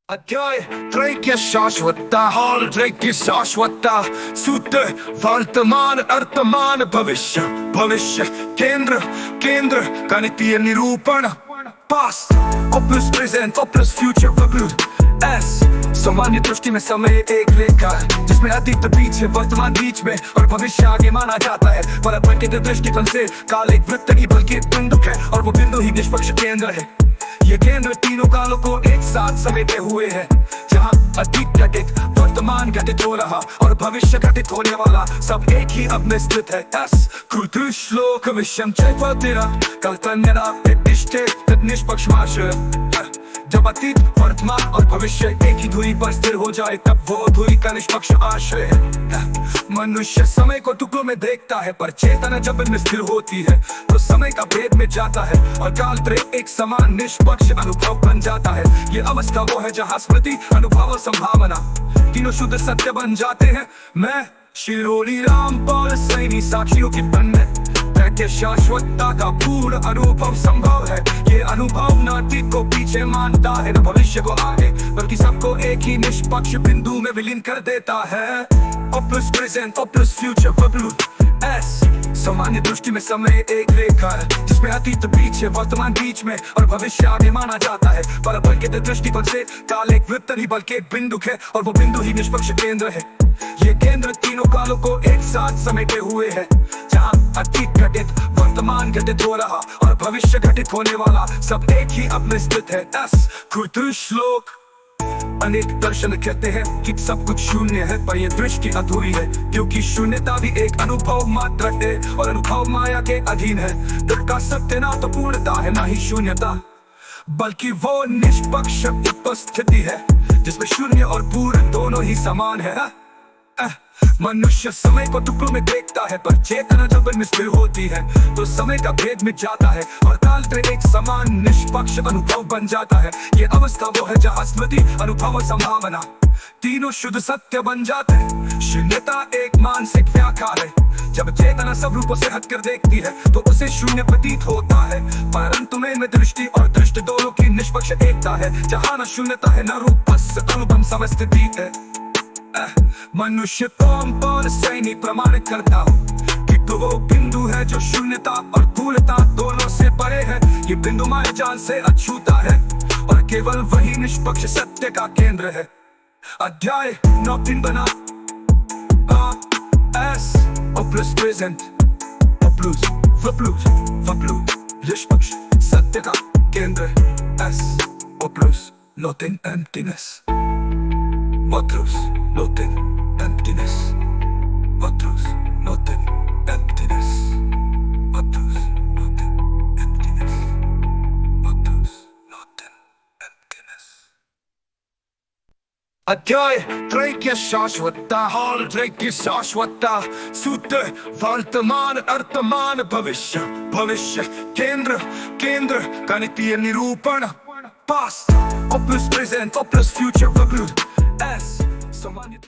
अध्याय त्रैक्य शाश्वत हाल त्रैक्य शाश्वत सूत्र वर्तमान अर्तमान भविष्य भविष्य केंद्र केंद्र गणितीय निरूपण past plus present plus future वर्तमान एस सामान्य दृष्टि में समय एक रेखा है जिसमें अतीत पीछे वर्तमान बीच में और भविष्य आगे माना जाता है। पर के दृष्टिकोण से काल एक वृत्त नहीं बल्कि एक बिंदु है और वो बिंदु ही निष्पक्ष केंद्र है। ये केंद्र तीनों कालों को एक साथ समेटे हुए है, जहाँ अतीत घटित वर्तमान घटित हो रहा और भविष्य घटित होने वाला सब एक ही अब में स्थित है। कृत श्लोक विषम चैतन्य कल्पना निष्पक्ष जब अतीत वर्तमान और भविष्य एक ही धुरी पर स्थिर हो जाए तब वो धुरी का निष्पक्ष आशय है। मनुष्य समय को टुकड़ों में देखता है पर चेतना जब इनमें स्थिर होती है तो समय का भेद में जाता है और काल त्रय एक समान निष्पक्ष अनुभव बन जाता है। ये अवस्था वो है जहाँ स्मृति अनुभव और संभावना तीनों शुद्ध सत्य बन जाते हैं। मैं श्री रामपाल सैनी साक्षियों की बन शाश्वतता का पूर्ण अनुभव संभव है। ये अनुभव न अतीत को पीछे मानता है न भविष्य को आगे, बल्कि सबको एक ही निष्पक्ष बिंदु में विलीन कर देता है। प्लस प्रेजेंट प्लस फ्यूचर वर्तमान एस सामान्य दृष्टि में समय एक रेखा है जिसमें अतीत पीछे वर्तमान बीच में और भविष्य आगे माना जाता है। पर के दृष्टिकोण से काल एक वृत्त नहीं बल्कि एक बिंदु है और वो बिंदु ही निष्पक्ष केंद्र है। ये केंद्र तीनों कालों को एक साथ समेटे हुए है, जहाँ अतीत घटित वर्तमान घटित हो रहा और भविष्य घटित होने वाला सब एक ही अब में स्थित है। कृत श्लोक अनेक दर्शन कहते हैं कि सब कुछ शून्य है पर यह दृष्टि अधूरी है, क्योंकि शून्यता भी एक अनुभव मात्र है और अनुभव माया के अधीन है। तर्क का सत्य ना तो पूर्णता है ना ही शून्यता, बल्कि वो निष्पक्ष उपस्थिति है जिसमें शून्य और पूर्ण दोनों ही समान है। मनुष्य समय को टुकड़ों में देखता है पर चेतना जब इनमें स्थिर होती है तो समय का भेद मिट जाता है और काल त्रय एक समान निष्पक्ष अनुभव बन जाता है। ये अवस्था वो है जहाँ स्मृति अनुभव और संभावना तीनों शुद्ध सत्य बन जाते हैं। शून्यता एक मानसिक व्याख्या है, जब चेतना सब रूपों से हटकर देखती है तो उसे शून्य प्रतीत होता है, परंतु में दृष्टि और दृष्टि दोनों की निष्पक्ष एकता है, जहाँ न शून्यता है न रूप अनुभव समस्थिति है। मनुष्य को सैनी प्रमाणित करता हूँ कि तो वो बिंदु है जो शून्यता और पूर्णता दोनों से परे है। ये बिंदु माया जाल से अछूता है और केवल वही निष्पक्ष सत्य का केंद्र है। अध्याय 9 बना एस प्लस प्रेजेंट निष्पक्ष सत्य का केंद्र S plus noting emptiness Nothing, emptiness. Truth, nothing, emptiness. Truth, nothing, emptiness. Truth, nothing, emptiness. अध्याय त्रैक्य शाश्वत हाल त्रैक्य शाश्वत सूत्र वर्तमान अर्तमान भविष्य भविष्य केंद्र केंद्र गणितीय निरूपण past plus present plus future वर्तमान एस सामान्य